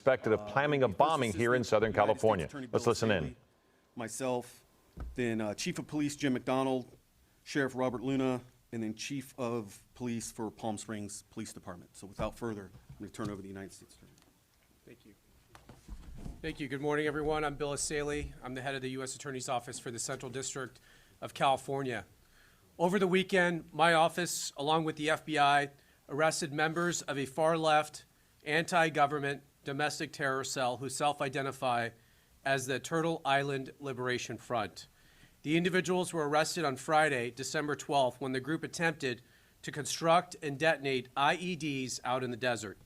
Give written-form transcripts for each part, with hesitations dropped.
Suspected of planning a bombing here in Southern California. Let's listen in. Myself, then Chief of Police Jim McDonald, Sheriff Robert Luna, and then Chief of Police for Palm Springs Police Department. So without further, I'm going to turn over to the United States Attorney. Thank you. Thank you. Good morning, everyone. I'm Bill Asaley. I'm the head of the U.S. Attorney's Office for the Central District of California. Over the weekend, my office, along with the FBI, arrested members of a far-left, anti-government domestic terror cell who self-identify as the Turtle Island Liberation Front. The individuals were arrested on Friday, December 12th, when the group attempted to construct and detonate IEDs out in the desert.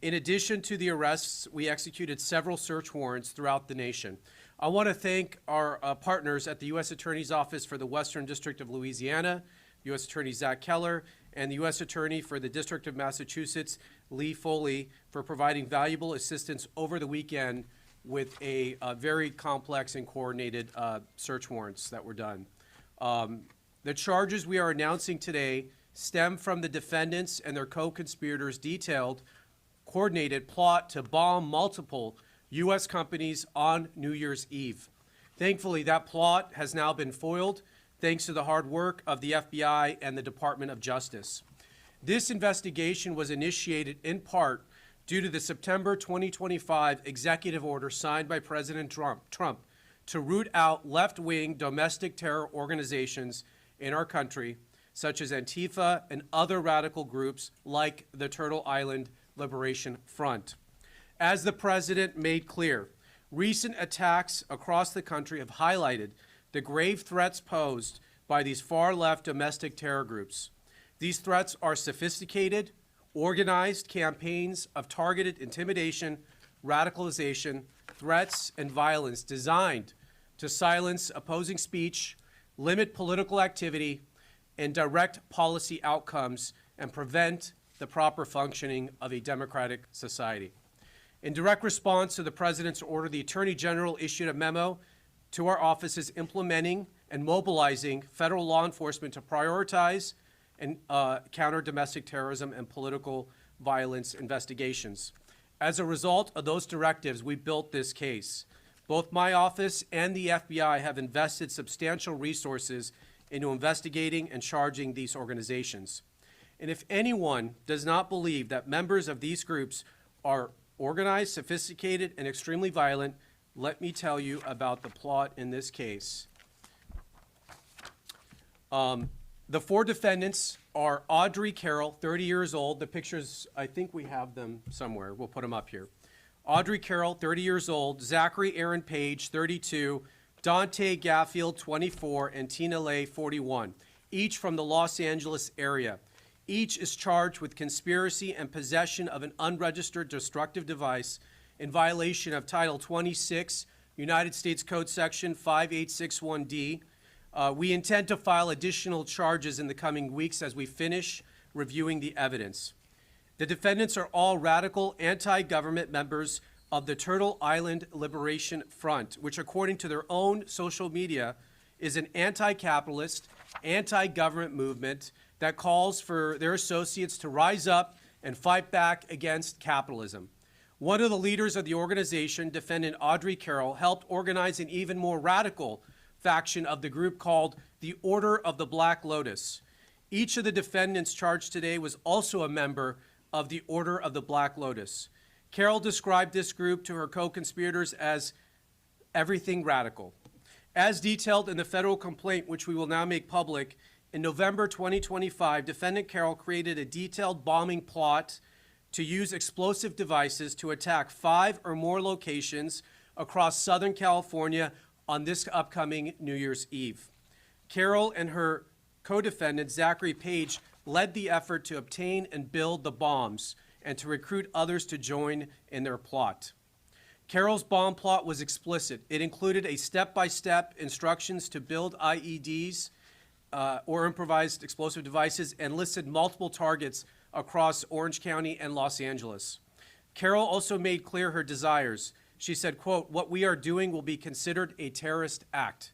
In addition to the arrests, we executed several search warrants throughout the nation. I want to thank our partners at the U.S. Attorney's Office for the Western District of Louisiana, U.S. Attorney Zach Keller, and the U.S. Attorney for the District of Massachusetts, Lee Foley, for providing valuable assistance over the weekend with a very complex and coordinated search warrants that were done. The charges we are announcing today stem from the defendants and their co-conspirators' detailed, coordinated plot to bomb multiple U.S. companies on New Year's Eve. Thankfully, that plot has now been foiled thanks to the hard work of the FBI and the Department of Justice. This investigation was initiated in part due to the September 2025 executive order signed by President Trump to root out left-wing domestic terror organizations in our country, such as Antifa and other radical groups like the Turtle Island Liberation Front. As the president made clear, recent attacks across the country have highlighted the grave threats posed by these far-left domestic terror groups. These threats are sophisticated, organized campaigns of targeted intimidation, radicalization, threats, and violence designed to silence opposing speech, limit political activity, and direct policy outcomes and prevent the proper functioning of a democratic society. In direct response to the President's order, the Attorney General issued a memo to our offices implementing and mobilizing federal law enforcement to prioritize and counter domestic terrorism and political violence investigations. As a result of those directives, we built this case. Both my office and the FBI have invested substantial resources into investigating and charging these organizations. And if anyone does not believe that members of these groups are organized, sophisticated, and extremely violent, let me tell you about the plot in this case. The four defendants are Audrey Carroll, 30 years old. The pictures, I think we have them somewhere. We'll put them up here. Audrey Carroll, 30 years old. Zachary Aaron Page, 32. Dante Gaffield, 24. And Tina Lay, 41. Each from the Los Angeles area. Each is charged with conspiracy and possession of an unregistered destructive device in violation of Title 26, United States Code Section 5861D. We intend to file additional charges in the coming weeks as we finish reviewing the evidence. The defendants are all radical anti-government members of the Turtle Island Liberation Front, which according to their own social media is an anti-capitalist, anti-government movement that calls for their associates to rise up and fight back against capitalism. One of the leaders of the organization, defendant Audrey Carroll, helped organize an even more radical faction of the group called the Order of the Black Lotus. Each of the defendants charged today was also a member of the Order of the Black Lotus. Carroll described this group to her co-conspirators as everything radical. As detailed in the federal complaint, which we will now make public, in November 2025, defendant Carroll created a detailed bombing plot to use explosive devices to attack 5 or more locations across Southern California on this upcoming New Year's Eve. Carroll and her co-defendant, Zachary Page, led the effort to obtain and build the bombs and to recruit others to join in their plot. Carroll's bomb plot was explicit. It included a step-by-step instructions to build IEDs or improvised explosive devices and listed multiple targets across Orange County and Los Angeles. Carroll also made clear her desires. She said, quote, "What we are doing will be considered a terrorist act."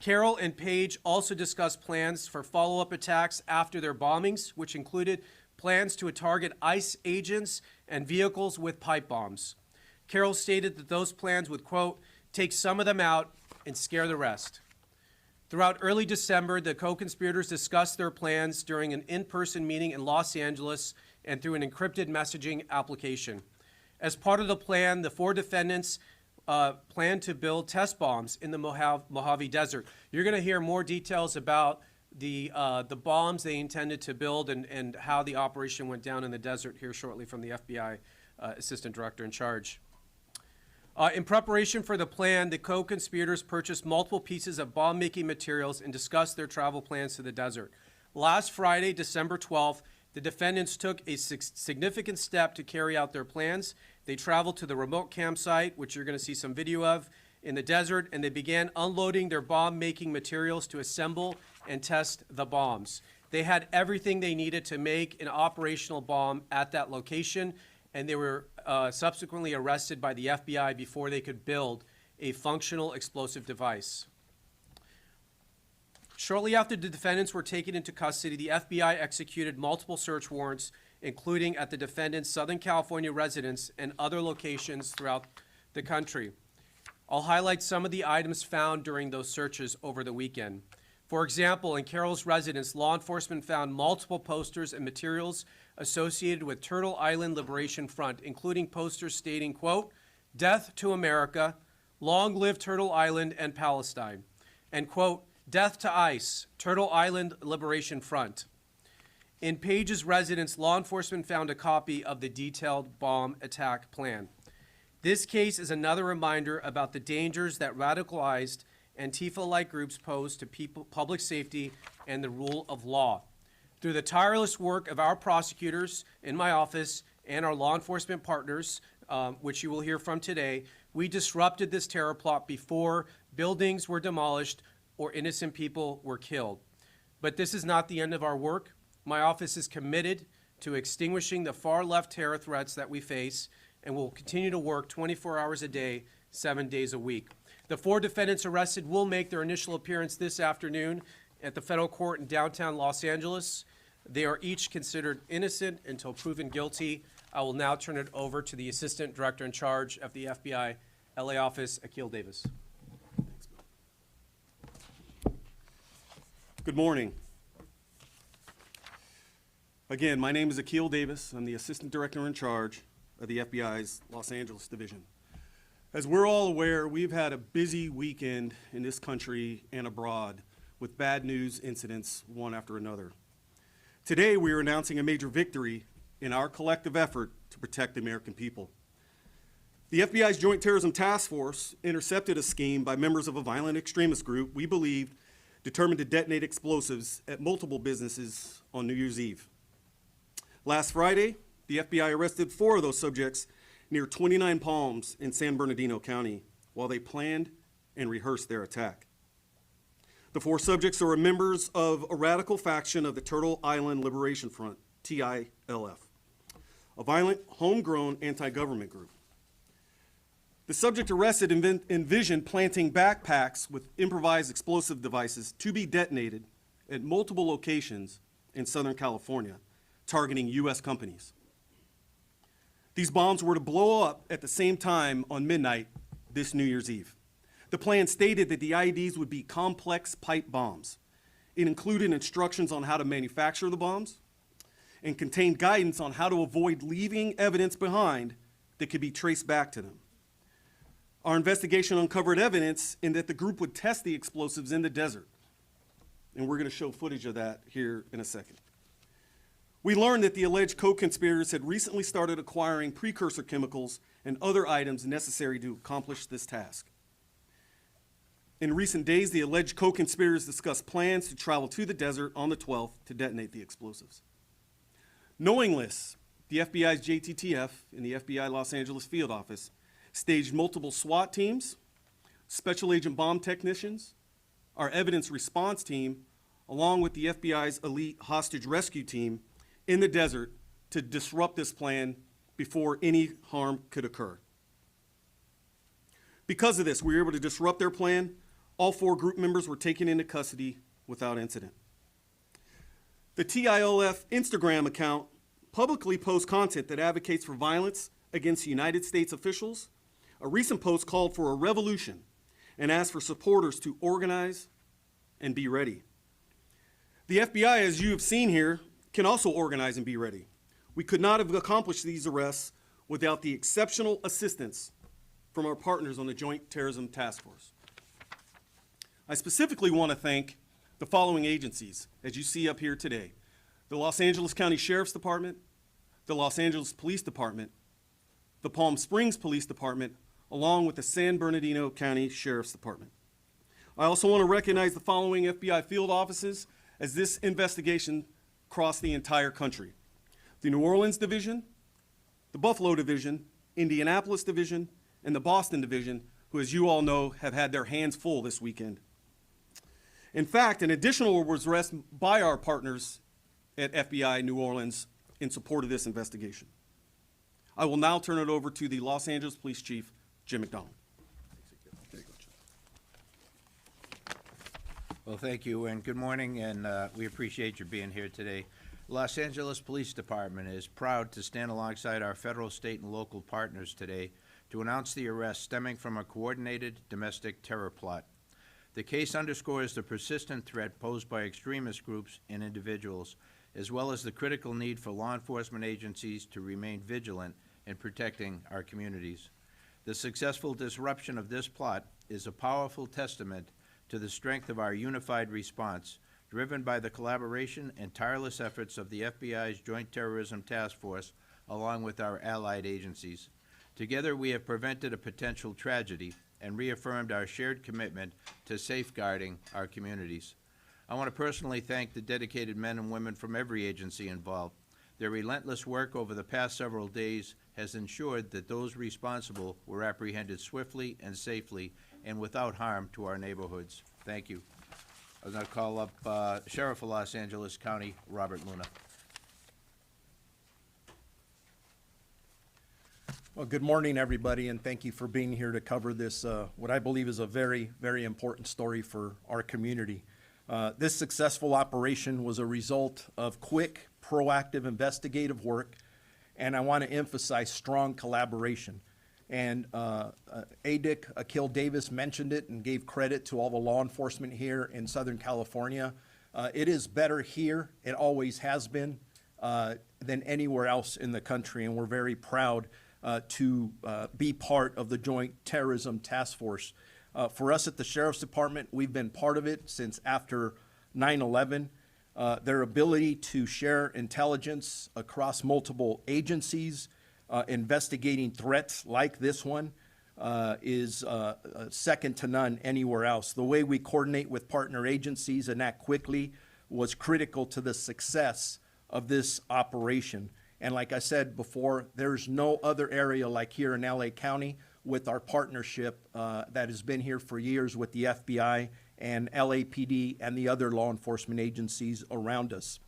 Carroll and Page also discussed plans for follow-up attacks after their bombings, which included plans to target ICE agents and vehicles with pipe bombs. Carroll stated that those plans would, quote, take some of them out and scare the rest. Throughout early December, the co-conspirators discussed their plans during an in-person meeting in Los Angeles and through an encrypted messaging application. As part of the plan, the 4 defendants planned to build test bombs in the Mojave Desert. You're going to hear more details about the bombs they intended to build and how the operation went down in the desert here shortly from the FBI Assistant Director in charge. In preparation for the plan, the co-conspirators purchased multiple pieces of bomb-making materials and discussed their travel plans to the desert. Last Friday, December 12th, the defendants took a significant step to carry out their plans. They traveled to the remote campsite, which you're going to see some video of, in the desert, and they began unloading their bomb-making materials to assemble and test the bombs. They had everything they needed to make an operational bomb at that location, and they were subsequently arrested by the FBI before they could build a functional explosive device. Shortly after the defendants were taken into custody, the FBI executed multiple search warrants, including at the defendants' Southern California residence and other locations throughout the country. I'll highlight some of the items found during those searches over the weekend. For example, in Carroll's residence, law enforcement found multiple posters and materials associated with Turtle Island Liberation Front, including posters stating, quote, "Death to America, long live Turtle Island and Palestine," and, quote, "Death to ICE, Turtle Island Liberation Front." In Page's residence, law enforcement found a copy of the detailed bomb attack plan. This case is another reminder about the dangers that radicalized Antifa-like groups pose to public safety and the rule of law. Through the tireless work of our prosecutors in my office and our law enforcement partners, which you will hear from today, we disrupted this terror plot before buildings were demolished or innocent people were killed. But this is not the end of our work. My office is committed to extinguishing the far-left terror threats that we face and will continue to work 24 hours a day, 7 days a week. The 4 defendants arrested will make their initial appearance this afternoon at the federal court in downtown Los Angeles. They are each considered innocent until proven guilty. I will now turn it over to the Assistant Director in charge of the FBI LA office, Akil Davis. Good morning. Again, my name is Akil Davis. I'm the Assistant Director in charge of the FBI's Los Angeles Division. As we're all aware, we've had a busy weekend in this country and abroad with bad news incidents one after another. Today, we are announcing a major victory in our collective effort to protect the American people. The FBI's Joint Terrorism Task Force intercepted a scheme by members of a violent extremist group we believed determined to detonate explosives at multiple businesses on New Year's Eve. Last Friday, the FBI arrested 4 of those subjects near 29 Palms in San Bernardino County while they planned and rehearsed their attack. The 4 subjects are members of a radical faction of the Turtle Island Liberation Front, TILF, a violent, homegrown anti-government group. The subject arrested envisioned planting backpacks with improvised explosive devices to be detonated at multiple locations in Southern California, targeting U.S. companies. These bombs were to blow up at the same time on midnight this New Year's Eve. The plan stated that the IEDs would be complex pipe bombs. It included instructions on how to manufacture the bombs and contained guidance on how to avoid leaving evidence behind that could be traced back to them. Our investigation uncovered evidence in that the group would test the explosives in the desert. And we're going to show footage of that here in a second. We learned that the alleged co-conspirators had recently started acquiring precursor chemicals and other items necessary to accomplish this task. In recent days, the alleged co-conspirators discussed plans to travel to the desert on the 12th to detonate the explosives. Knowing this, the FBI's JTTF and the FBI Los Angeles field office staged multiple SWAT teams, special agent bomb technicians, our evidence response team, along with the FBI's elite hostage rescue team in the desert to disrupt this plan before any harm could occur. Because of this, we were able to disrupt their plan. All 4 group members were taken into custody without incident. The TILF Instagram account publicly post content that advocates for violence against United States officials. A recent post called for a revolution and asked for supporters to organize and be ready. The FBI, as you have seen here, can also organize and be ready. We could not have accomplished these arrests without the exceptional assistance from our partners on the Joint Terrorism Task Force. I specifically want to thank the following agencies, as you see up here today: the Los Angeles County Sheriff's Department, the Los Angeles Police Department, the Palm Springs Police Department, along with the San Bernardino County Sheriff's Department. I also want to recognize the following FBI field offices as this investigation crossed the entire country: the New Orleans Division, the Buffalo Division, Indianapolis Division, and the Boston Division, who, as you all know, have had their hands full this weekend. In fact, an additional was arrest by our partners at FBI New Orleans in support of this investigation. I will now turn it over to the Los Angeles Police Chief, Jim McDonald. Well, thank you, and good morning, and we appreciate you being here today. Los Angeles Police Department is proud to stand alongside our federal, state, and local partners today to announce the arrest stemming from a coordinated domestic terror plot. The case underscores the persistent threat posed by extremist groups and individuals, as well as the critical need for law enforcement agencies to remain vigilant in protecting our communities. The successful disruption of this plot is a powerful testament to the strength of our unified response, driven by the collaboration and tireless efforts of the FBI's Joint Terrorism Task Force, along with our allied agencies. Together, we have prevented a potential tragedy and reaffirmed our shared commitment to safeguarding our communities. I want to personally thank the dedicated men and women from every agency involved. Their relentless work over the past several days has ensured that those responsible were apprehended swiftly and safely and without harm to our neighborhoods. Thank you. I'm going to call up Sheriff of Los Angeles County, Robert Luna. Well, good morning, everybody, and thank you for being here to cover this, what I believe is a very, very important story for our community. This successful operation was a result of quick, proactive investigative work, and I want to emphasize strong collaboration. And ADIC, Akil Davis, mentioned it and gave credit to all the law enforcement here in Southern California. It is better here, it always has been, than anywhere else in the country, and we're very proud to be part of the Joint Terrorism Task Force. For us at the Sheriff's Department, we've been part of it since after 9/11. Their ability to share intelligence across multiple agencies, investigating threats like this one, is second to none anywhere else. The way we coordinate with partner agencies and act quickly was critical to the success of this operation. And like I said before, there's no other area like here in LA County with our partnership that has been here for years with the FBI and LAPD and the other law enforcement agencies around us.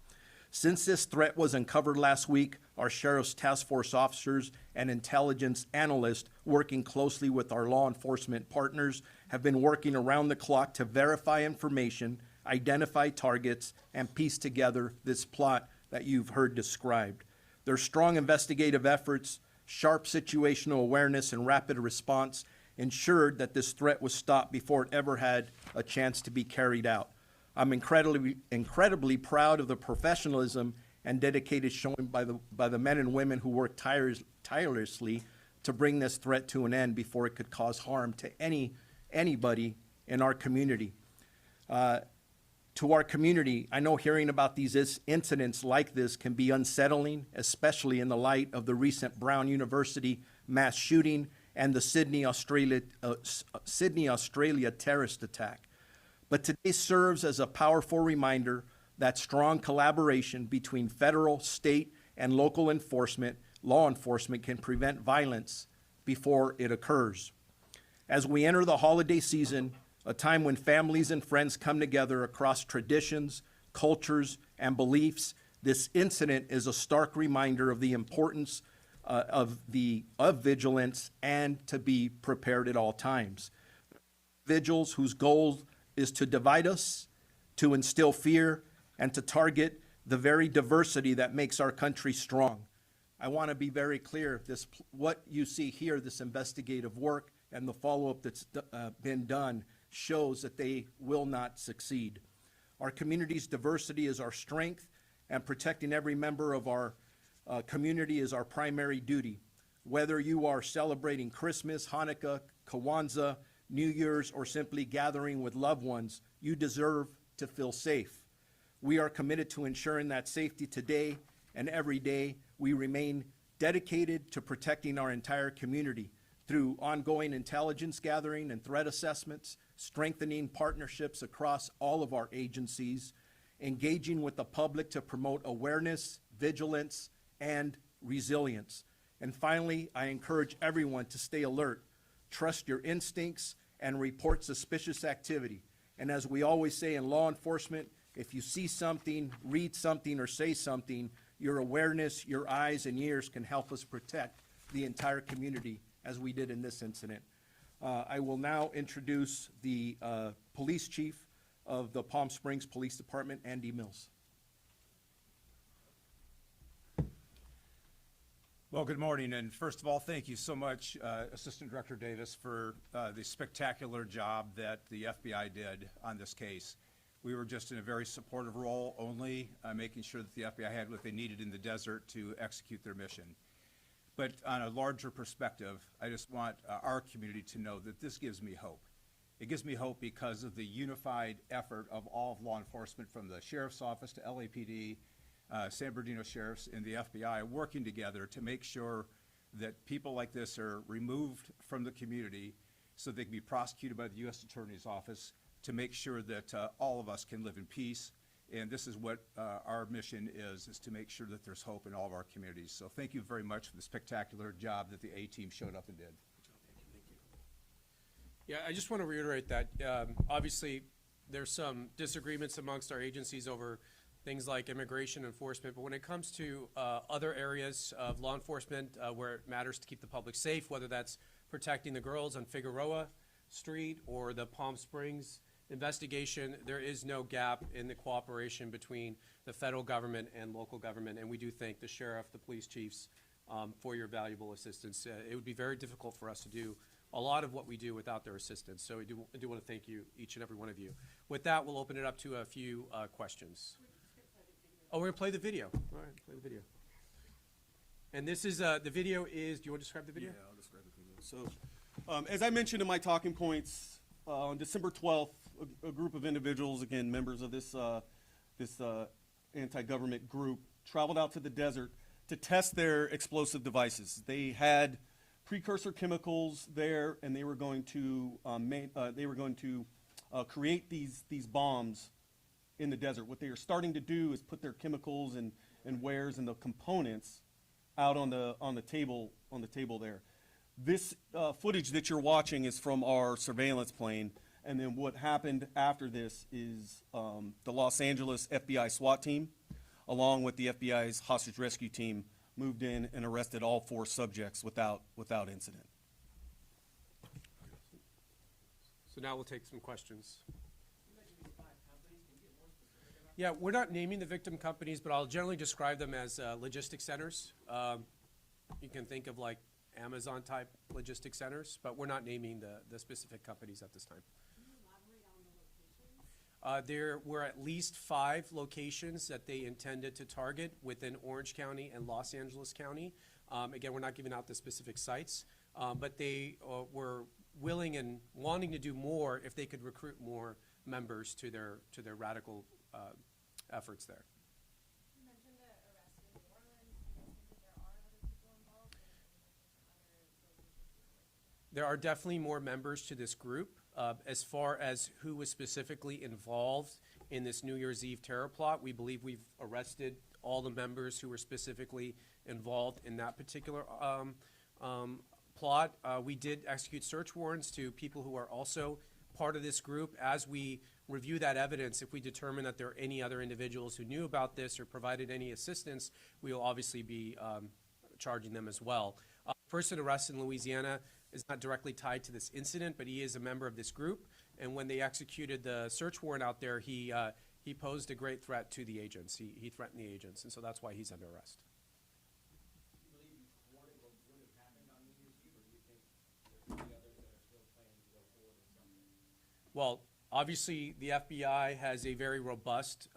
Since this threat was uncovered last week, our Sheriff's Task Force officers and intelligence analysts working closely with our law enforcement partners have been working around the clock to verify information, identify targets, and piece together this plot that you've heard described. Their strong investigative efforts, sharp situational awareness, and rapid response ensured that this threat was stopped before it ever had a chance to be carried out. I'm incredibly proud of the professionalism and dedication shown by the men and women who worked tirelessly to bring this threat to an end before it could cause harm to anybody in our community. To our community, I know hearing about these incidents like this can be unsettling, especially in the light of the recent Brown University mass shooting and the Sydney, Australia terrorist attack. But today serves as a powerful reminder that strong collaboration between federal, state, and local law enforcement can prevent violence before it occurs. As we enter the holiday season, a time when families and friends come together across traditions, cultures, and beliefs, this incident is a stark reminder of the importance of vigilance and to be prepared at all times. Vigils whose goal is to divide us, to instill fear, and to target the very diversity that makes our country strong. I want to be very clear, what you see here, this investigative work and the follow-up that's been done shows that they will not succeed. Our community's diversity is our strength, and protecting every member of our community is our primary duty. Whether you are celebrating Christmas, Hanukkah, Kwanzaa, New Year's, or simply gathering with loved ones, you deserve to feel safe. We are committed to ensuring that safety today and every day. We remain dedicated to protecting our entire community through ongoing intelligence gathering and threat assessments, strengthening partnerships across all of our agencies, engaging with the public to promote awareness, vigilance, and resilience. And finally, I encourage everyone to stay alert, trust your instincts, and report suspicious activity. And as we always say in law enforcement, if you see something, read something, or say something, your awareness, your eyes, and ears can help us protect the entire community, as we did in this incident. I will now introduce the police chief of the Palm Springs Police Department, Andy Mills. Well, good morning, and first of all, thank you so much, Assistant Director Davis, for the spectacular job that the FBI did on this case. We were just in a very supportive role only, making sure that the FBI had what they needed in the desert to execute their mission. But on a larger perspective, I just want our community to know that this gives me hope. It gives me hope because of the unified effort of all of law enforcement, from the Sheriff's Office to LAPD, San Bernardino Sheriffs, and the FBI, working together to make sure that people like this are removed from the community so they can be prosecuted by the U.S. Attorney's Office, to make sure that all of us can live in peace. And this is what our mission is to make sure that there's hope in all of our communities. So thank you very much for the spectacular job that the A-team showed up and did. Yeah, I just want to reiterate that, obviously, there's some disagreements amongst our agencies over things like immigration enforcement, but when it comes to other areas of law enforcement where it matters to keep the public safe, whether that's protecting the girls on Figueroa Street or the Palm Springs investigation, there is no gap in the cooperation between the federal government and local government, and we do thank the sheriff, the police chiefs, for your valuable assistance. It would be very difficult for us to do a lot of what we do without their assistance, so I do want to thank you, each and every one of you. With that, we'll open it up to a few questions. Oh, we're going to play the video. All right, play the video. And this is, the video is, do you want to describe the video? Yeah, I'll describe the video. So, as I mentioned in my talking points, on December 12th, a group of individuals, again, members of this anti-government group, traveled out to the desert to test their explosive devices. They had precursor chemicals there, and they were going to create these bombs in the desert. What they are starting to do is put their chemicals and wares and the components out on the table there. This footage that you're watching is from our surveillance plane, and then what happened after this is the Los Angeles FBI SWAT team, along with the FBI's hostage rescue team, moved in and arrested all 4 subjects without incident. So now we'll take some questions. Yeah, we're not naming the victim companies, but I'll generally describe them as logistics centers. You can think of like Amazon-type logistics centers, but we're not naming the specific companies at this time. Can you elaborate on the locations? There were at least 5 locations that they intended to target within Orange County and Los Angeles County. Again, we're not giving out the specific sites, but they were willing and wanting to do more if they could recruit more members to their radical efforts there. You mentioned the arrest in New Orleans. Do you think that there are other people involved, or is it just other locations? There are definitely more members to this group. As far as who was specifically involved in this New Year's Eve terror plot, we believe we've arrested all the members who were specifically involved in that particular plot. We did execute search warrants to people who are also part of this group. As we review that evidence, if we determine that there are any other individuals who knew about this or provided any assistance, we will obviously be charging them as well. Person arrested in Louisiana is not directly tied to this incident, but he is a member of this group. And when they executed the search warrant out there, he he posed a great threat to the agents. He threatened the agents, and so that's why he's under arrest. Well, obviously, the FBI has a very robust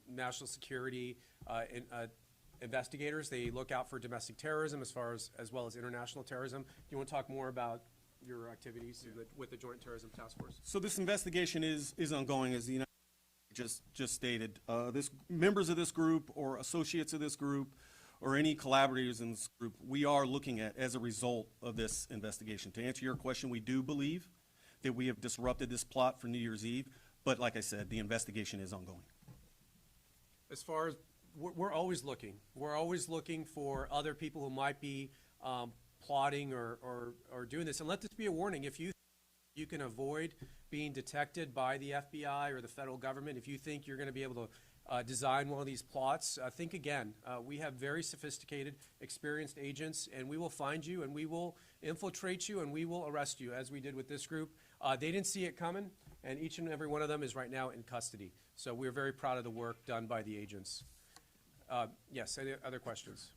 national security investigators. They look out for domestic terrorism as well as international terrorism. Do you want to talk more about your activities with the Joint Terrorism Task Force? So this investigation is ongoing, as the United States just stated. Members of this group or associates of this group or any collaborators in this group, we are looking at as a result of this investigation. To answer your question, we do believe that we have disrupted this plot for New Year's Eve, but like I said, the investigation is ongoing. As far as, we're always looking. We're always looking for other people who might be plotting or doing this. And let this be a warning. If you can avoid being detected by the FBI or the federal government, if you think you're going to be able to design one of these plots, think again. We have very sophisticated, experienced agents, and we will find you, and we will infiltrate you, and we will arrest you, as we did with this group. They didn't see it coming, and each and every one of them is right now in custody. So we're very proud of the work done by the agents. Yes, any other questions?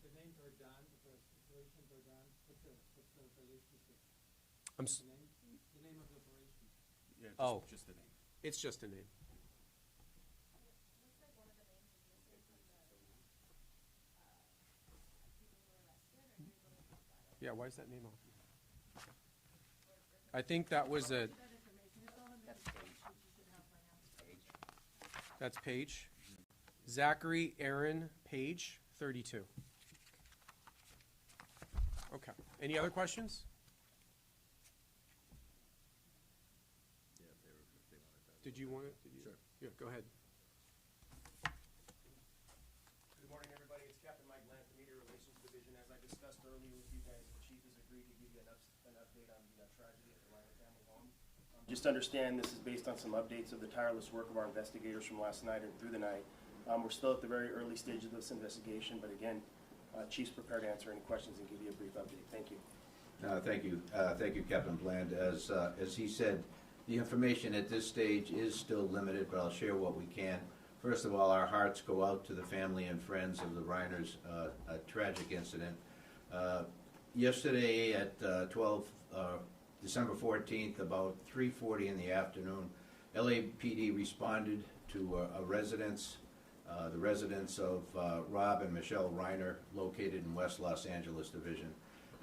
The names are done, the operations are done. What's the relationship? I'm The name of the operation. Yeah, Oh. just the name. It's just a name. Looks like one of the names is missing from the, people who were arrested, are you able to help that out? Yeah, why is that name off? I think that was a, that's Page. Zachary Aaron Page, 32. Okay. Any other questions? Did you want it? Sure. Yeah, go ahead. Good morning, everybody. It's Captain Mike Bland from Media Relations Division. As I discussed earlier with you guys, the chief has agreed to give you an update on the tragedy at the Reiner family home. Just understand this is based on some updates of the tireless work of our investigators from last night and through the night. We're still at the very early stage of this investigation, but again, Chief's prepared to answer any questions and give you a brief update. Thank you. Thank you. Thank you, Captain Bland. As he said, the information at this stage is still limited, but I'll share what we can. First of all, our hearts go out to the family and friends of the Reiners' tragic incident. Yesterday at December 14th, about 3:40 in the afternoon, LAPD responded to a residence, the residence of Rob and Michelle Reiner, located in West Los Angeles Division.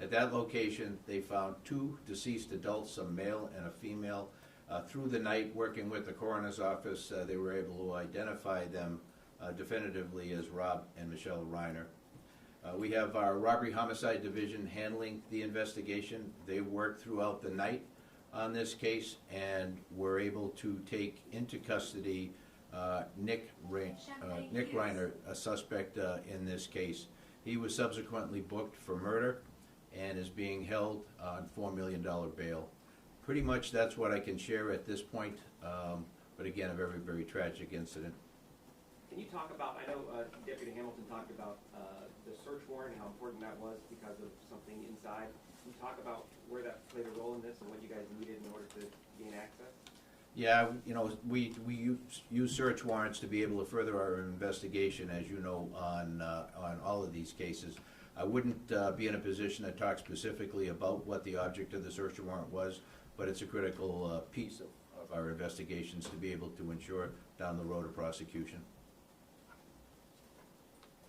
At that location, they found two deceased adults, a male and a female. Through the night, working with the coroner's office, they were able to identify them definitively as Rob and Michelle Reiner. We have our robbery homicide division handling the investigation. They worked throughout the night on this case and were able to take into custody Nick Reiner, a suspect in this case. He was subsequently booked for murder and is being held on $4 million bail. Pretty much that's what I can share at this point, but again, a very, very tragic incident. Can you talk about, I know Deputy Hamilton talked about the search warrant and how important that was because of something inside. Can you talk about where that played a role in this and what you guys needed in order to gain access? Yeah, you know, we use search warrants to be able to further our investigation, as you know, on all of these cases. I wouldn't be in a position to talk specifically about what the object of the search warrant was, but it's a critical piece of our investigations to be able to ensure down the road a prosecution.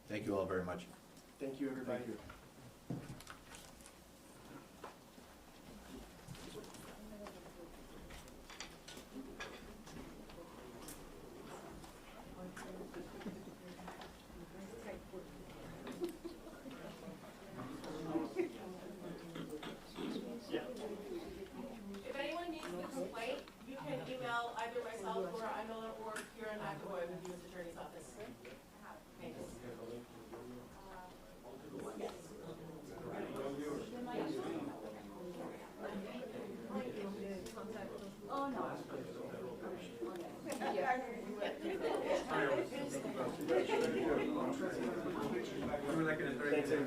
Thank you all very much. Thank you, everybody. Thank you. If anyone needs the complaint, you can email either myself or Miller or Kieran McAvoy with the U.S. Attorney's Office. Thanks. Oh, no. Thanks, everybody.